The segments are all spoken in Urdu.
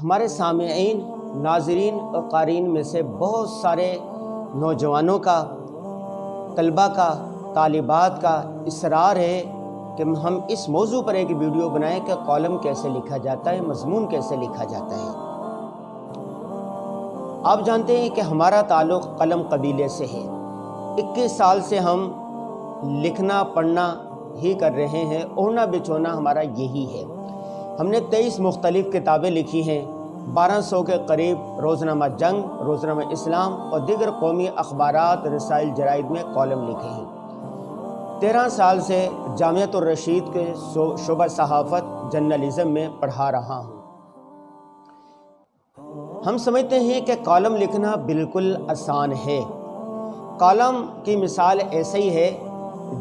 ہمارے سامعین، ناظرین اور قارئین میں سے بہت سارے نوجوانوں کا، طلباء کا، طالبات کا اصرار ہے کہ ہم اس موضوع پر ایک ویڈیو بنائیں کہ کالم کیسے لکھا جاتا ہے، مضمون کیسے لکھا جاتا ہے۔ آپ جانتے ہیں کہ ہمارا تعلق قلم قبیلے سے ہے۔ 21 سال سے ہم لکھنا پڑھنا ہی کر رہے ہیں، اوڑھنا بچھونا ہمارا یہی ہے۔ ہم نے 23 مختلف کتابیں لکھی ہیں، 1200 کے قریب روزنامہ جنگ، روزنامہ اسلام اور دیگر قومی اخبارات، رسائل، جرائد میں کالم لکھے ہیں۔ 13 سال سے جامعۃ الرشید کے شعبہ صحافت جرنلزم میں پڑھا رہا ہوں۔ ہم سمجھتے ہیں کہ کالم لکھنا بالکل آسان ہے۔ کالم کی مثال ایسے ہی ہے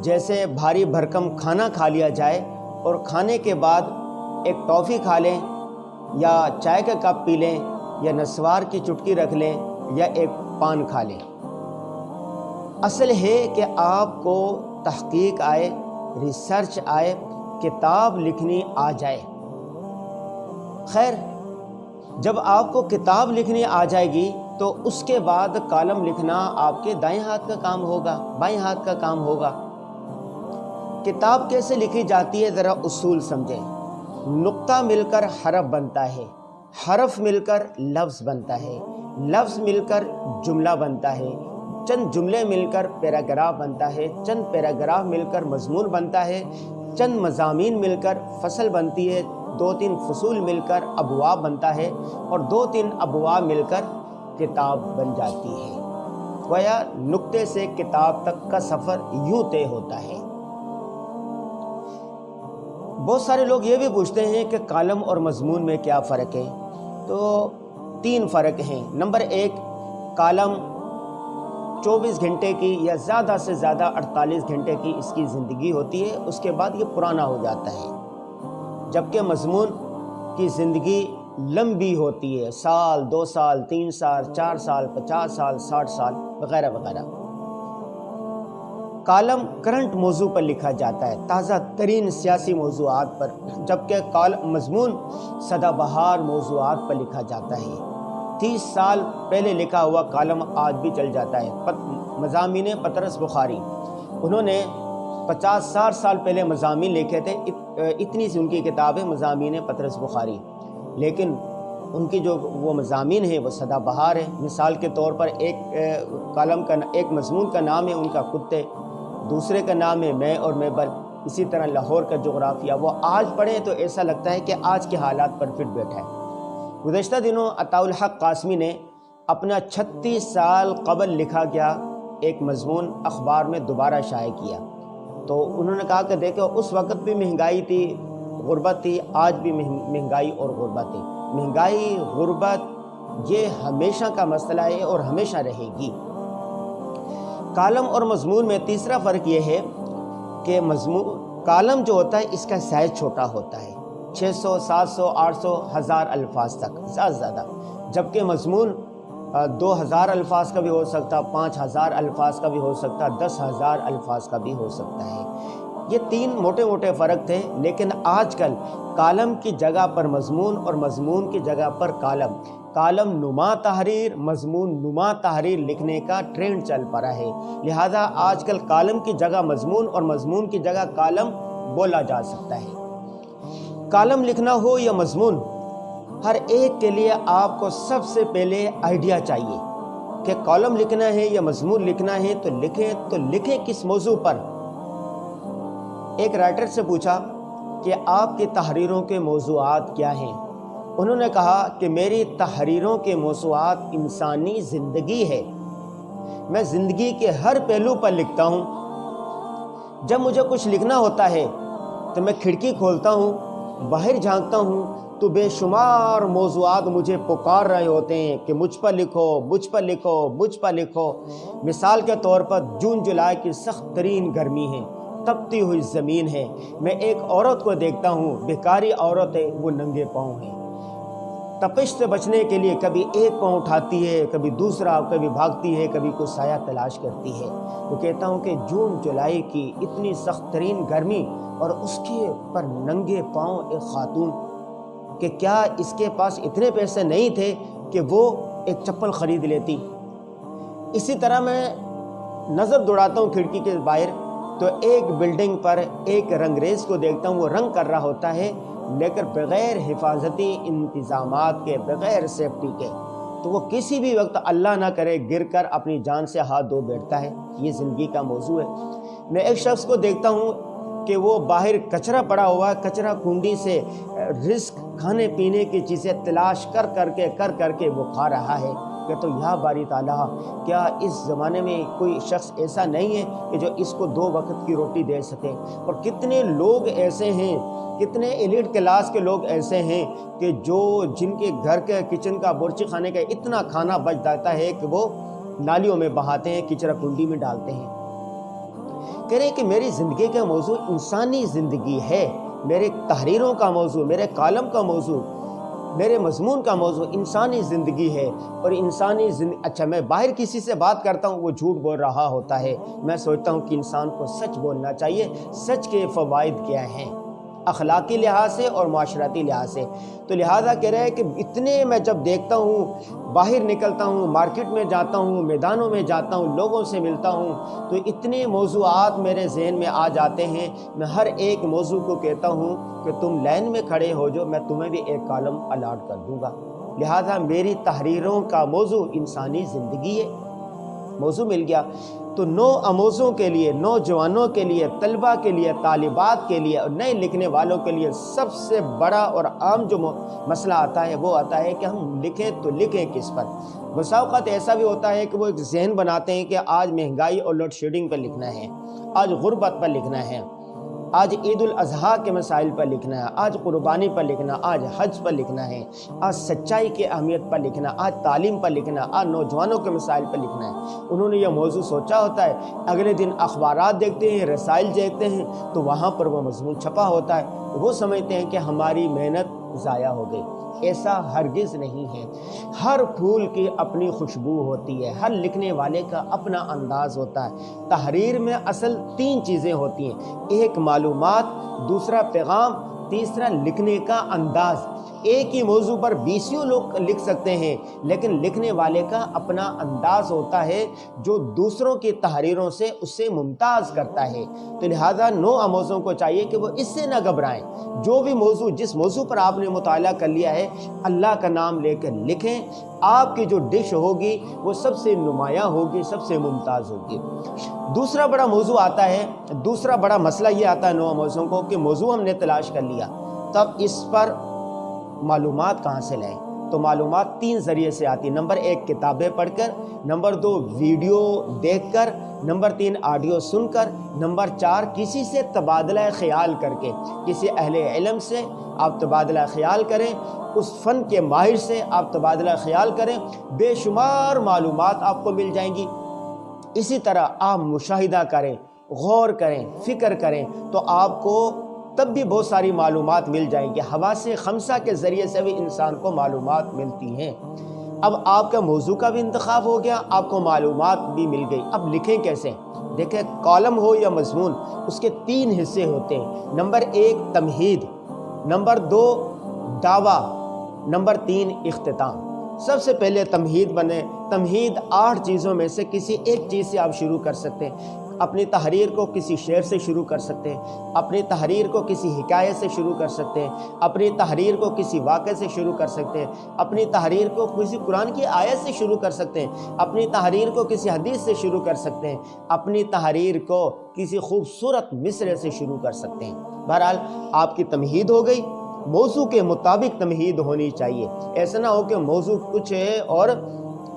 جیسے بھاری بھرکم کھانا کھا لیا جائے اور کھانے کے بعد ایک ٹافی کھا لیں یا چائے کا کپ پی لیں یا نسوار کی چٹکی رکھ لیں یا ایک پان کھا لیں۔ اصل ہے کہ آپ کو تحقیق آئے، ریسرچ آئے، کتاب لکھنی آ جائے۔ خیر، جب آپ کو کتاب لکھنی آ جائے گی تو اس کے بعد کالم لکھنا آپ کے دائیں ہاتھ کا کام ہوگا، بائیں ہاتھ کا کام ہوگا۔ کتاب کیسے لکھی جاتی ہے ذرا اصول سمجھیں۔ نقطہ مل کر حرف بنتا ہے، حرف مل کر لفظ بنتا ہے، لفظ مل کر جملہ بنتا ہے، چند جملے مل کر پیراگراف بنتا ہے، چند پیراگراف مل کر مضمون بنتا ہے، چند مضامین مل کر فصل بنتی ہے، 2-3 فصول مل کر ابواب بنتا ہے اور 2-3 ابواب مل کر کتاب بن جاتی ہے۔ گویا نقطے سے کتاب تک کا سفر یوں طے ہوتا ہے۔ بہت سارے لوگ یہ بھی پوچھتے ہیں کہ کالم اور مضمون میں کیا فرق ہے؟ تو 3 فرق ہیں۔ نمبر 1، کالم 24 گھنٹے کی یا زیادہ سے زیادہ 48 گھنٹے کی اس کی زندگی ہوتی ہے، اس کے بعد یہ پرانا ہو جاتا ہے، جبکہ مضمون کی زندگی لمبی ہوتی ہے، سال، 2 سال، 3 سال، 4 سال، 50 سال، 60 سال وغیرہ وغیرہ۔ کالم کرنٹ موضوع پر لکھا جاتا ہے، تازہ ترین سیاسی موضوعات پر، جبکہ مضمون سدا بہار موضوعات پر لکھا جاتا ہے۔ 30 سال پہلے لکھا ہوا کالم آج بھی چل جاتا ہے۔ مضامین پطرس بخاری، انہوں نے 50-60 سال پہلے مضامین لکھے تھے، اتنی سی ان کی کتاب ہے مضامین پطرس بخاری، لیکن ان کی جو وہ مضامین ہیں وہ سدا بہار ہے۔ مثال کے طور پر ایک مضمون کا نام ہے ان کا کتے، دوسرے کا نام ہے میں اور میبل، اسی طرح لاہور کا جغرافیہ۔ وہ آج پڑھیں تو ایسا لگتا ہے کہ آج کے حالات پر فٹ بیٹھا ہے۔ گزشتہ دنوں عطاء الحق قاسمی نے اپنا 36 سال قبل لکھا گیا ایک مضمون اخبار میں دوبارہ شائع کیا، تو انہوں نے کہا کہ دیکھو اس وقت بھی مہنگائی تھی، غربت تھی، آج بھی مہنگائی اور غربت ہے۔ مہنگائی، غربت یہ ہمیشہ کا مسئلہ ہے اور ہمیشہ رہے گی۔ کالم اور مضمون میں تیسرا فرق یہ ہے کہ کالم جو ہوتا ہے اس کا سائز چھوٹا ہوتا ہے، 600، 700، 800، 1000 الفاظ تک زیادہ سے زیادہ، جبکہ مضمون 2000 الفاظ کا بھی ہو سکتا، 5000 الفاظ کا بھی ہو سکتا، 10,000 الفاظ کا بھی ہو سکتا ہے۔ یہ 3 موٹے موٹے فرق تھے، لیکن آج کل کالم کی جگہ پر مضمون اور مضمون کی جگہ پر کالم نما تحریر، مضمون نما تحریر لکھنے کا ٹرینڈ چل پڑا ہے، لہذا آج کل کالم کی جگہ مضمون اور مضمون کی جگہ کالم بولا جا سکتا ہے۔ کالم لکھنا ہو یا مضمون، ہر ایک کے لیے آپ کو سب سے پہلے آئیڈیا چاہیے کہ کالم لکھنا ہے یا مضمون لکھنا ہے تو لکھیں کس موضوع پر۔ ایک رائٹر سے پوچھا کہ آپ کی تحریروں کے موضوعات کیا ہیں؟ انہوں نے کہا کہ میری تحریروں کے موضوعات انسانی زندگی ہے، میں زندگی کے ہر پہلو پر لکھتا ہوں۔ جب مجھے کچھ لکھنا ہوتا ہے تو میں کھڑکی کھولتا ہوں، باہر جھانکتا ہوں تو بے شمار موضوعات مجھے پکار رہے ہوتے ہیں کہ مجھ پر لکھو، مجھ پر لکھو، مجھ پر لکھو۔ مثال کے طور پر جون جولائی کی سخت ترین گرمی ہے، تپتی ہوئی زمین ہے، میں ایک عورت کو دیکھتا ہوں، بیکاری عورت ہے، وہ ننگے پاؤں ہے، تپش سے بچنے کے لیے کبھی ایک پاؤں اٹھاتی ہے، کبھی دوسرا، کبھی بھاگتی ہے، کبھی کوئی سایہ تلاش کرتی ہے۔ تو کہتا ہوں کہ جون جولائی کی اتنی سخت ترین گرمی اور اس کے پر ننگے پاؤں ایک خاتون، کہ کیا اس کے پاس اتنے پیسے نہیں تھے کہ وہ ایک چپل خرید لیتی۔ اسی طرح میں نظر دوڑاتا ہوں کھڑکی کے باہر تو ایک بلڈنگ پر ایک رنگریز کو دیکھتا ہوں، وہ رنگ کر رہا ہوتا ہے لیکن بغیر حفاظتی انتظامات کے، بغیر سیفٹی کے، تو وہ کسی بھی وقت اللہ نہ کرے گر کر اپنی جان سے ہاتھ دھو بیٹھتا ہے۔ یہ زندگی کا موضوع ہے۔ میں ایک شخص کو دیکھتا ہوں کہ وہ باہر کچرا پڑا ہوا ہے، کچرا کنڈی سے رزق کھانے پینے کی چیزیں تلاش کر کے وہ کھا رہا ہے۔ کہ تو یا باری تعالیٰ، کیا اس زمانے میں کوئی شخص ایسا نہیں ہے کہ جو اس کو 2 وقت کی روٹی دے سکے؟ اور کتنے لوگ ایسے ہیں، کتنے ایلیٹ کلاس کے لوگ ایسے ہیں کہ جن کے گھر کے کچن کا بورچی خانے کا اتنا کھانا بچ جاتا ہے کہ وہ نالیوں میں بہاتے ہیں، کچرا کنڈی میں ڈالتے ہیں۔ کہہ رہے ہیں کہ میری زندگی کا موضوع انسانی زندگی ہے، میرے تحریروں کا موضوع، میرے کالم کا موضوع، میرے مضمون کا موضوع انسانی زندگی ہے۔ اور انسانی اچھا میں باہر کسی سے بات کرتا ہوں، وہ جھوٹ بول رہا ہوتا ہے، میں سوچتا ہوں کہ انسان کو سچ بولنا چاہیے۔ سچ کے فوائد کیا ہیں اخلاقی لحاظ سے اور معاشرتی لحاظ سے؟ تو لہٰذا کہہ رہے ہیں کہ اتنے میں جب دیکھتا ہوں، باہر نکلتا ہوں، مارکیٹ میں جاتا ہوں، میدانوں میں جاتا ہوں، لوگوں سے ملتا ہوں، تو اتنے موضوعات میرے ذہن میں آ جاتے ہیں۔ میں ہر ایک موضوع کو کہتا ہوں کہ تم لائن میں کھڑے ہو جو، میں تمہیں بھی ایک کالم الاٹ کر دوں گا۔ لہٰذا میری تحریروں کا موضوع انسانی زندگی ہے۔ موضوع مل گیا تو نو آموزوں کے لیے، نوجوانوں کے لیے، طلباء کے لیے، طالبات کے لیے اور نئے لکھنے والوں کے لیے سب سے بڑا اور عام جو مسئلہ آتا ہے وہ آتا ہے کہ ہم لکھیں تو لکھیں کس پر۔ بسا اوقات ایسا بھی ہوتا ہے کہ وہ ایک ذہن بناتے ہیں کہ آج مہنگائی اور لوڈ شیڈنگ پر لکھنا ہے، آج غربت پر لکھنا ہے، آج عید الاضحیٰ کے مسائل پر لکھنا ہے، آج قربانی پر لکھنا، آج حج پر لکھنا ہے، آج سچائی کی اہمیت پر لکھنا، آج تعلیم پر لکھنا، آج نوجوانوں کے مسائل پر لکھنا ہے۔ انہوں نے یہ موضوع سوچا ہوتا ہے، اگلے دن اخبارات دیکھتے ہیں، رسائل دیکھتے ہیں تو وہاں پر وہ مضمون چھپا ہوتا ہے، وہ سمجھتے ہیں کہ ہماری محنت ضائع ہو گئی۔ ایسا ہرگز نہیں ہے۔ ہر پھول کی اپنی خوشبو ہوتی ہے، ہر لکھنے والے کا اپنا انداز ہوتا ہے۔ تحریر میں اصل 3 چیزیں ہوتی ہیں، ایک معلومات، دوسرا پیغام، تیسرا لکھنے کا انداز۔ ایک ہی موضوع پر 20 لوگ لکھ سکتے ہیں، لیکن لکھنے والے کا اپنا انداز ہوتا ہے جو دوسروں کی تحریروں سے اسے ممتاز کرتا ہے۔ تو لہذا نو آموزوں کو چاہیے کہ وہ اس سے نہ گھبرائیں۔ جو بھی موضوع، جس موضوع پر آپ نے مطالعہ کر لیا ہے، اللہ کا نام لے کر لکھیں۔ آپ کی جو ڈش ہوگی وہ سب سے نمایاں ہوگی، سب سے ممتاز ہوگی۔ دوسرا بڑا موضوع آتا ہے، دوسرا بڑا مسئلہ یہ آتا ہے نو آموزوں کو کہ موضوع ہم نے تلاش کر لیا، تب اس پر معلومات کہاں سے لیں؟ تو معلومات 3 ذریعے سے آتی ہے۔ نمبر 1 کتابیں پڑھ کر، نمبر 2 ویڈیو دیکھ کر، نمبر 3 آڈیو سن کر، نمبر 4 کسی سے تبادلہ خیال کر کے، کسی اہل علم سے آپ تبادلہ خیال کریں، اس فن کے ماہر سے آپ تبادلہ خیال کریں، بے شمار معلومات آپ کو مل جائیں گی۔ اسی طرح آپ مشاہدہ کریں، غور کریں، فکر کریں تو آپ کو تب بھی بہت ساری معلومات مل جائیں گی۔ حواس خمسہ کے ذریعے سے بھی انسان کو معلومات ملتی ہیں۔ اب آپ کا موضوع کا بھی انتخاب ہو گیا، آپ کو معلومات بھی مل گئی، اب لکھیں کیسے؟ دیکھیں، کالم ہو یا مضمون، اس کے 3 حصے ہوتے ہیں۔ نمبر 1 تمہید، نمبر 2 دعویٰ، نمبر 3 اختتام۔ سب سے پہلے تمہید بنے۔ تمہید 8 چیزوں میں سے کسی ایک چیز سے آپ شروع کر سکتے ہیں۔ اپنی تحریر کو کسی شعر سے شروع کر سکتے ہیں، اپنی تحریر کو کسی حکایت سے شروع کر سکتے ہیں، اپنی تحریر کو کسی واقعے سے شروع کر سکتے ہیں، اپنی تحریر کو کسی قرآن کی آیت سے شروع کر سکتے ہیں، اپنی تحریر کو کسی حدیث سے شروع کر سکتے ہیں، اپنی تحریر کو کسی خوبصورت مصرع سے شروع کر سکتے ہیں۔ بہرحال آپ کی تمہید ہو گئی۔ موضوع کے مطابق تمہید ہونی چاہیے۔ ایسا نہ ہو کہ موضوع کچھ ہے اور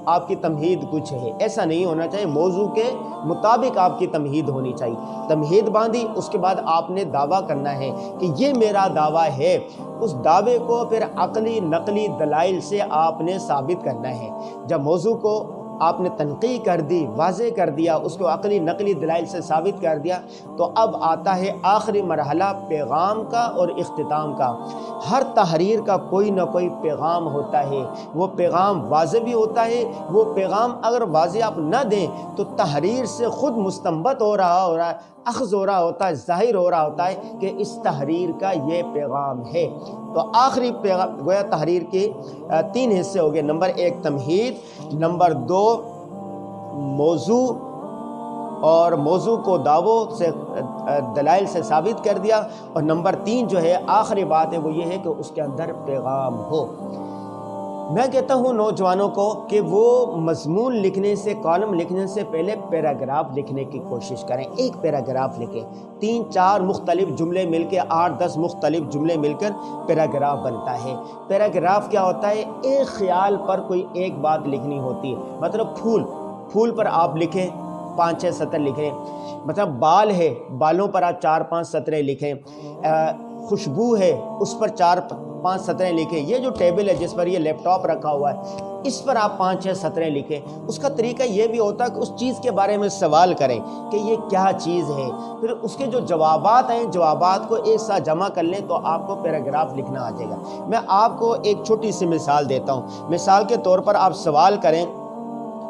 آپ کی تمہید کچھ ہے، ایسا نہیں ہونا چاہیے۔ موضوع کے مطابق آپ کی تمہید ہونی چاہیے۔ تمہید باندھی، اس کے بعد آپ نے دعویٰ کرنا ہے کہ یہ میرا دعویٰ ہے۔ اس دعوے کو پھر عقلی نقلی دلائل سے آپ نے ثابت کرنا ہے۔ جب موضوع کو آپ نے تنقیح کر دی، واضح کر دیا، اس کو عقلی نقلی دلائل سے ثابت کر دیا، تو اب آتا ہے آخری مرحلہ پیغام کا اور اختتام کا۔ ہر تحریر کا کوئی نہ کوئی پیغام ہوتا ہے، وہ پیغام واضح بھی ہوتا ہے۔ وہ پیغام اگر واضح آپ نہ دیں تو تحریر سے خود مستنبط ہو رہا اخذ ہو رہا ہوتا ہے، ظاہر ہو رہا ہوتا ہے کہ اس تحریر کا یہ پیغام ہے۔ تو آخری پیغام گویا تحریر کے 3 حصے ہو گئے، نمبر 1 تمہید، نمبر 2 موضوع اور موضوع کو دعووں سے دلائل سے ثابت کر دیا، اور نمبر 3 جو ہے آخری بات ہے وہ یہ ہے کہ اس کے اندر پیغام ہو۔ میں کہتا ہوں نوجوانوں کو کہ وہ مضمون لکھنے سے، کالم لکھنے سے پہلے پیراگراف لکھنے کی کوشش کریں۔ ایک پیراگراف لکھیں، 3-4 مختلف جملے مل کے، 8-10 مختلف جملے مل کر پیراگراف بنتا ہے۔ پیراگراف کیا ہوتا ہے؟ ایک خیال پر کوئی ایک بات لکھنی ہوتی ہے۔ مطلب پھول پر آپ لکھیں 5-6 سطر لکھیں، مطلب بال ہے، بالوں پر آپ 4-5 سطریں لکھیں، خوشبو ہے اس پر 4-5 سطریں لکھیں، یہ جو ٹیبل ہے جس پر یہ لیپ ٹاپ رکھا ہوا ہے اس پر آپ 5-6 سطریں لکھیں۔ اس کا طریقہ یہ بھی ہوتا ہے کہ اس چیز کے بارے میں سوال کریں کہ یہ کیا چیز ہے، پھر اس کے جو جوابات ہیں جوابات کو ایک ساتھ جمع کر لیں تو آپ کو پیراگراف لکھنا آ جائے گا۔ میں آپ کو ایک چھوٹی سی مثال دیتا ہوں۔ مثال کے طور پر آپ سوال کریں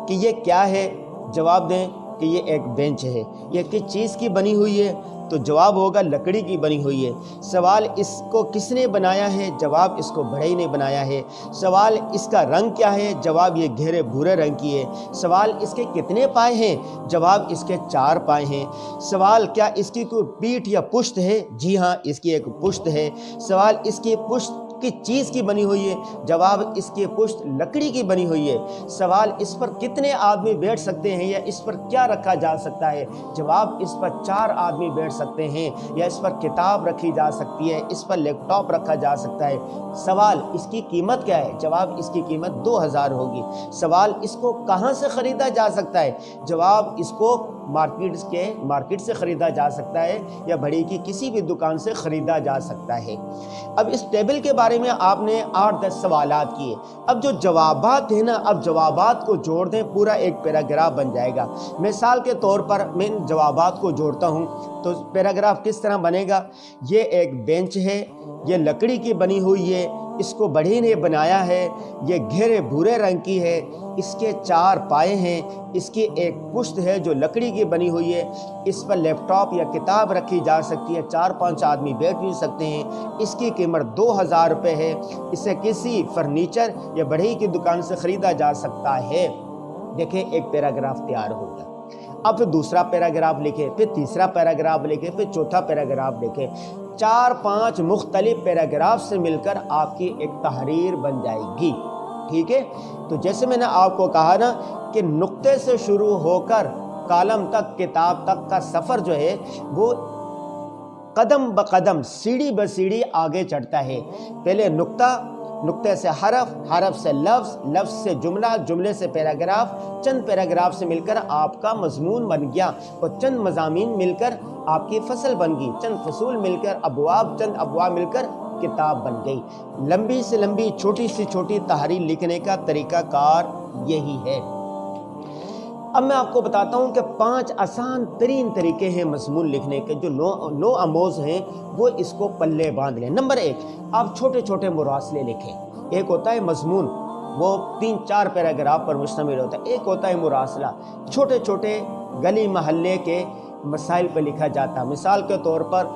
کہ یہ کیا ہے، جواب دیں کہ یہ ایک بینچ ہے۔ یہ کس چیز کی بنی ہوئی ہے؟ تو جواب ہوگا لکڑی کی بنی ہوئی ہے۔ سوال اس کو کس نے بنایا ہے؟ جواب اس کو بڑھئی نے بنایا ہے۔ سوال اس کا رنگ کیا ہے؟ جواب یہ گہرے بھورے رنگ کی ہے۔ سوال اس کے کتنے پائے ہیں؟ جواب اس کے 4 پائے ہیں۔ سوال کیا اس کی کوئی پیٹھ یا پشت ہے؟ جی ہاں، اس کی ایک پشت ہے۔ سوال اس کی پشت کس چیز کی بنی ہوئی ہے؟ جواب اس کی پشت لکڑی کی بنی ہوئی ہے۔ سوال اس پر کتنے آدمی بیٹھ سکتے ہیں یا اس پر کیا رکھا جا سکتا ہے؟ جواب اس پر 4 آدمی بیٹھ سکتے ہیں، یا اس پر کتاب رکھی جا سکتی ہے، اس پر لیپ ٹاپ رکھا جا سکتا ہے۔ سوال اس کی قیمت کیا ہے؟ جواب اس کی قیمت 2000 ہوگی۔ سوال اس کو کہاں سے خریدا جا سکتا ہے؟ جواب اس کو مارکیٹ سے خریدا جا سکتا ہے یا بڑی کی کسی بھی دکان سے خریدا جا سکتا ہے۔ اب اس ٹیبل کے بارے میں آپ نے 8-10 سوالات کیے، اب جو جوابات ہیں نا، اب جوابات کو جوڑ دیں، پورا ایک پیراگراف بن جائے گا۔ مثال کے طور پر میں ان جوابات کو جوڑتا ہوں تو پیراگراف کس طرح بنے گا؟ یہ ایک بینچ ہے، یہ لکڑی کی بنی ہوئی ہے، اس کو بڑھئی نے بنایا ہے، یہ گہرے بھورے رنگ کی ہے، اس کے 4 پائے ہیں، اس کی ایک پشت ہے جو لکڑی کی بنی ہوئی ہے، اس پر لیپ ٹاپ یا کتاب رکھی جا سکتی ہے، 4-5 آدمی بیٹھ بھی سکتے ہیں، اس کی قیمت 2000 روپے ہے، اسے کسی فرنیچر یا بڑھئی کی دکان سے خریدا جا سکتا ہے۔ دیکھیں ایک پیراگراف تیار ہو گیا۔ اب پھر دوسرا پیراگراف لکھیں، پھر تیسرا پیراگراف لکھیں، پھر چوتھا پیراگراف لکھیں۔ 4-5 مختلف پیراگراف سے مل کر آپ کی ایک تحریر بن جائے گی۔ ٹھیک ہے؟ تو جیسے میں نے آپ کو کہا نا کہ نقطے سے شروع ہو کر کالم تک، کتاب تک کا سفر جو ہے وہ قدم بقدم، سیڑھی بسیڑھی آگے چڑھتا ہے۔ پہلے نقطے سے حرف، حرف سے لفظ، لفظ سے جملہ، جملے سے پیراگراف، چند پیراگراف سے مل کر آپ کا مضمون بن گیا، اور چند مضامین مل کر آپ کی فصل بن گئی، چند فصول مل کر ابواب، چند ابواب مل کر کتاب بن گئی۔ لمبی سے لمبی، چھوٹی سے چھوٹی تحریر لکھنے کا طریقہ کار یہی ہے۔ اب میں آپ کو بتاتا ہوں کہ 5 آسان ترین طریقے ہیں مضمون لکھنے کے، جو نو آموز ہیں وہ اس کو پلے باندھ لیں۔ نمبر 1، آپ چھوٹے چھوٹے مراسلے لکھیں۔ ایک ہوتا ہے مضمون، وہ 3-4 پیراگراف پر مشتمل ہوتا ہے۔ ایک ہوتا ہے مراسلہ، چھوٹے چھوٹے گلی محلے کے مسائل پہ لکھا جاتا ہے۔ مثال کے طور پر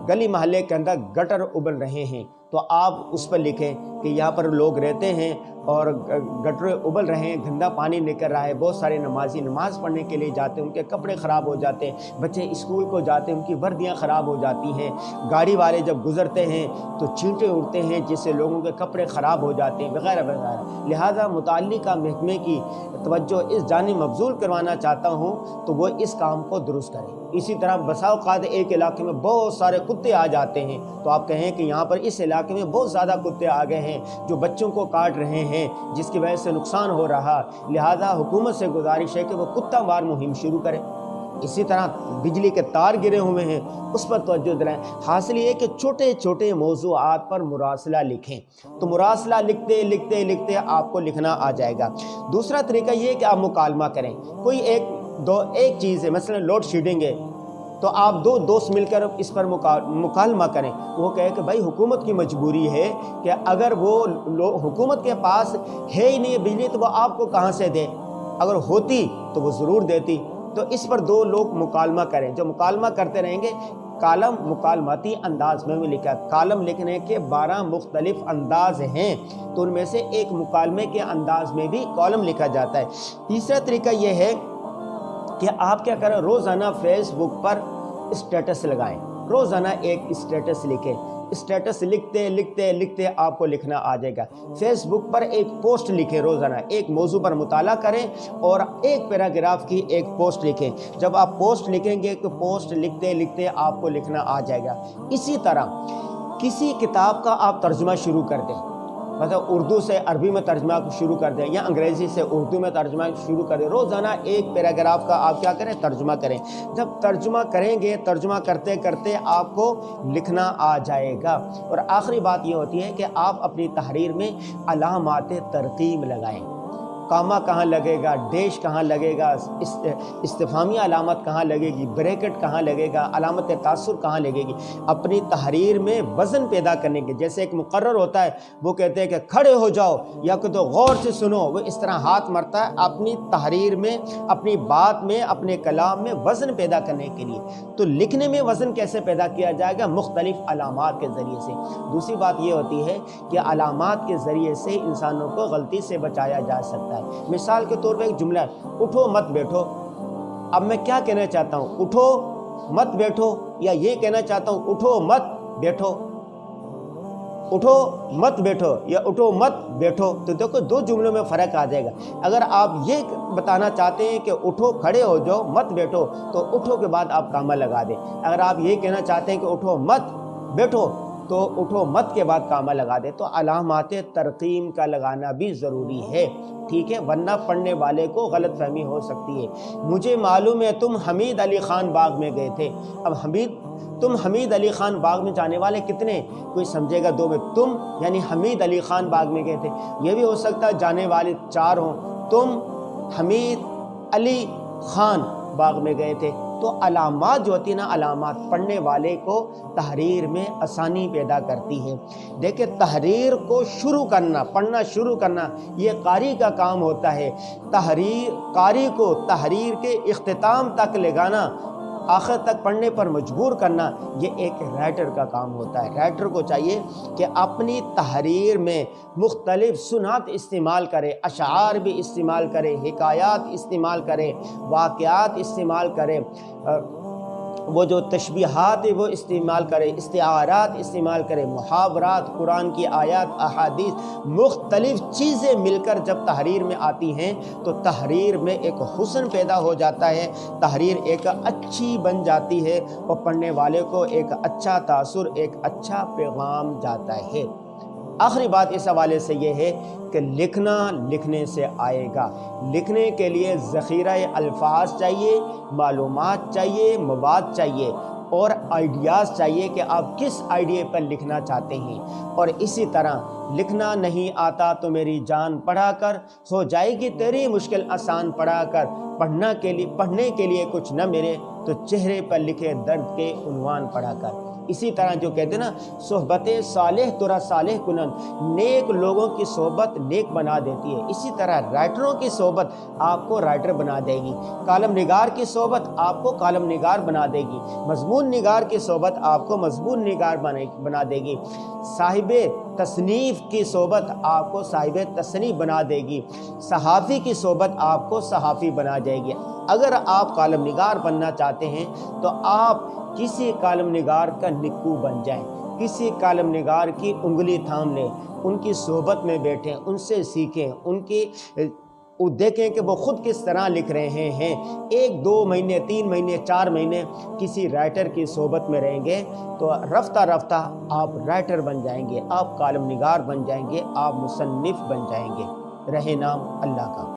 گلی محلے کے اندر گٹر ابل رہے ہیں تو آپ اس پر لکھیں کہ یہاں پر لوگ رہتے ہیں اور گٹر ابل رہے ہیں، گندا پانی نکل رہا ہے، بہت سارے نمازی نماز پڑھنے کے لیے جاتے ہیں، ان کے کپڑے خراب ہو جاتے ہیں، بچے اسکول کو جاتے ہیں، ان کی وردیاں خراب ہو جاتی ہیں، گاڑی والے جب گزرتے ہیں تو چینٹے اڑتے ہیں جس سے لوگوں کے کپڑے خراب ہو جاتے ہیں، وغیرہ وغیرہ۔ لہٰذا متعلقہ محکمے کی توجہ اس جانب مبذول کروانا چاہتا ہوں تو وہ اس کام کو درست کریں۔ اسی طرح بسا اوقات ایک علاقے میں بہت سارے کتے آ جاتے ہیں تو آپ کہیں کہ یہاں پر اس علاقے میں بہت زیادہ کتے آ گئے ہیں جو بچوں کو کاٹ رہے ہیں، جس کی وجہ سے نقصان ہو رہا، لہذا حکومت سے گزارش ہے کہ وہ کتا مار مہم شروع کرے۔ اسی طرح بجلی کے تار گرے ہوئے ہیں، اس پر توجہ دلائیں۔ حاصل یہ کہ چھوٹے چھوٹے موضوعات پر مراسلہ لکھیں، تو مراسلہ لکھتے لکھتے لکھتے آپ کو لکھنا آ جائے گا۔ دوسرا طریقہ یہ ہے کہ آپ مکالمہ کریں۔ کوئی ایک چیز ہے، مثلا لوڈ شیڈنگ ہے، تو آپ 2 دوست مل کر اس پر مکالمہ کریں۔ وہ کہے کہ بھائی حکومت کی مجبوری ہے کہ اگر وہ حکومت کے پاس ہے ہی نہیں بجلی تو وہ آپ کو کہاں سے دے، اگر ہوتی تو وہ ضرور دیتی۔ تو تو اس پر دو لوگ مکالمہ کریں، جو مکالمہ کرتے رہیں گے، کالم مکالماتی انداز میں بھی لکھا ہے۔ کالم لکھنے کے 12 مختلف انداز ہیں، تو ان میں سے ایک مکالمے کے انداز میں بھی کالم لکھا جاتا ہے۔ تیسرا طریقہ یہ ہے کہ آپ کیا کریں، روزانہ فیس بک پر اسٹیٹس لگائیں، روزانہ ایک اسٹیٹس لکھیں۔ اسٹیٹس لکھتے لکھتے لکھتے آپ کو لکھنا آ جائے گا۔ فیس بک پر ایک پوسٹ لکھیں، روزانہ ایک موضوع پر مطالعہ کریں اور ایک پیراگراف کی ایک پوسٹ لکھیں۔ جب آپ پوسٹ لکھیں گے تو پوسٹ لکھتے لکھتے آپ کو لکھنا آ جائے گا۔ اسی طرح کسی کتاب کا آپ ترجمہ شروع کر دیں، مطلب اردو سے عربی میں ترجمہ شروع کر دیں یا انگریزی سے اردو میں ترجمہ شروع کر دیں۔ روزانہ ایک پیراگراف کا آپ کیا کریں، ترجمہ کریں۔ جب ترجمہ کریں گے، ترجمہ کرتے کرتے آپ کو لکھنا آ جائے گا۔ اور آخری بات یہ ہوتی ہے کہ آپ اپنی تحریر میں علامات ترقیم لگائیں۔ کامہ کہاں لگے گا، ڈیش کہاں لگے گا، استفہامی علامت کہاں لگے گی، بریکٹ کہاں لگے گا، علامت تاثر کہاں لگے گی۔ اپنی تحریر میں وزن پیدا کرنے کے، جیسے ایک مقرر ہوتا ہے، وہ کہتے ہیں کہ کھڑے ہو جاؤ یا کہ تو غور سے سنو، وہ اس طرح ہاتھ مرتا ہے اپنی تحریر میں، اپنی بات میں، اپنے کلام میں وزن پیدا کرنے کے لیے۔ تو لکھنے میں وزن کیسے پیدا کیا جائے گا، مختلف علامات کے ذریعے سے۔ دوسری بات یہ ہوتی ہے کہ علامات کے ذریعے سے انسانوں کو غلطی سے بچایا جا سکتا ہے۔ مثال کے طور پہ ایک جملہ ہے، اٹھو مت بیٹھو۔ اب میں کیا کہنا چاہتا ہوں، اٹھو مت بیٹھو، یا یہ کہنا چاہتا ہوں اٹھو مت بیٹھو، اٹھو مت بیٹھو یا اٹھو مت بیٹھو۔ تو دیکھو دو جملوں میں فرق آ جائے گا۔ اگر آپ یہ بتانا چاہتے ہیں کہ اٹھو کھڑے ہو جاؤ مت بیٹھو، تو اٹھو کے بعد آپ کامہ لگا دیں۔ اگر آپ یہ کہنا چاہتے ہیں کہ اٹھو مت بیٹھو، تو اٹھو مت کے بعد کامہ لگا دیں۔ تو علامات ترقیم کا لگانا بھی ضروری ہے، ٹھیک ہے، ورنہ پڑھنے والے کو غلط فہمی ہو سکتی ہے۔ مجھے معلوم ہے تم حمید علی خان باغ میں گئے تھے۔ اب تم حمید علی خان باغ میں جانے والے کتنے، کوئی سمجھے گا دو میں، تم یعنی حمید علی خان باغ میں گئے تھے۔ یہ بھی ہو سکتا ہے جانے والے 4 ہوں، تم حمید علی خان باغ میں گئے تھے۔ تو علامات جو ہوتی ہیں نا، علامات پڑھنے والے کو تحریر میں آسانی پیدا کرتی ہے۔ دیکھیں تحریر کو شروع کرنا، پڑھنا شروع کرنا، یہ قاری کا کام ہوتا ہے۔ قاری کو تحریر کے اختتام تک لے جانا، آخر تک پڑھنے پر مجبور کرنا، یہ ایک رائٹر کا کام ہوتا ہے۔ رائٹر کو چاہیے کہ اپنی تحریر میں مختلف صنعت استعمال کرے، اشعار بھی استعمال کرے، حکایات استعمال کرے، واقعات استعمال کرے، وہ جو تشبیہات وہ استعمال کرے، استعارات استعمال کرے، محاورات، قرآن کی آیات، احادیث، مختلف چیزیں مل کر جب تحریر میں آتی ہیں تو تحریر میں ایک حسن پیدا ہو جاتا ہے، تحریر ایک اچھی بن جاتی ہے اور پڑھنے والے کو ایک اچھا تاثر، ایک اچھا پیغام جاتا ہے۔ آخری بات اس حوالے سے یہ ہے کہ لکھنا لکھنے سے آئے گا۔ لکھنے کے لیے ذخیرہ الفاظ چاہیے، معلومات چاہیے، مواد چاہیے اور آئیڈیاز چاہیے کہ آپ کس آئیڈیا پر لکھنا چاہتے ہیں۔ اور اسی طرح لکھنا نہیں آتا تو میری جان پڑھا کر، ہو جائے گی تیری مشکل آسان پڑھا کر، پڑھنے کے لیے کچھ نہ میرے تو چہرے پر لکھے درد کے عنوان پڑھا کر۔ اسی طرح جو کہتے ہیں نا، صحبت صالح ترا صالح کنن، نیک لوگوں کی صحبت نیک بنا دیتی ہے۔ اسی طرح رائٹروں کی صحبت آپ کو رائٹر بنا دے گی، کالم نگار کی صحبت آپ کو کالم نگار بنا دے گی، مضمون نگار کی صحبت آپ کو مضمون نگار بنا دے گی، صاحب تصنیف کی صحبت آپ کو صاحب تصنیف بنا دے گی، صحافی کی صحبت آپ کو صحافی بنا جائے گی۔ اگر آپ کالم نگار بننا چاہتے ہیں تو آپ کسی کالم نگار کا نکو بن جائیں، کسی کالم نگار کی انگلی تھام لیں، ان کی صحبت میں بیٹھیں، ان سے سیکھیں، دیکھیں کہ وہ خود کس طرح لکھ رہے ہیں۔ 1 2 مہینے 3 مہینے 4 مہینے کسی رائٹر کی صحبت میں رہیں گے تو رفتہ رفتہ آپ رائٹر بن جائیں گے، آپ کالم نگار بن جائیں گے، آپ مصنف بن جائیں گے۔ رہے نام اللہ کا۔